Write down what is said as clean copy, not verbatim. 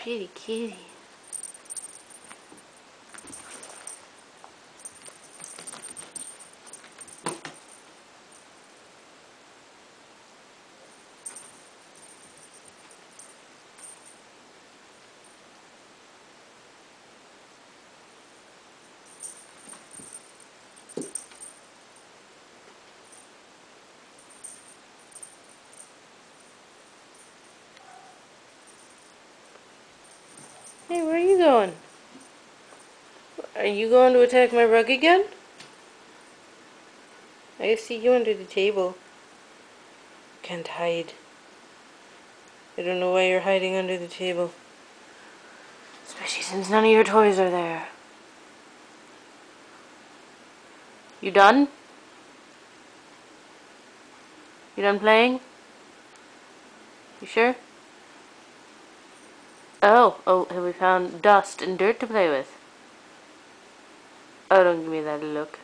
Kitty, kitty. Hey, where are you going? Are you going to attack my rug again? I see you under the table. Can't hide. I don't know why you're hiding under the table. Especially since none of your toys are there. You done? You done playing? You sure? Oh, have we found dust and dirt to play with? Oh, don't give me that look.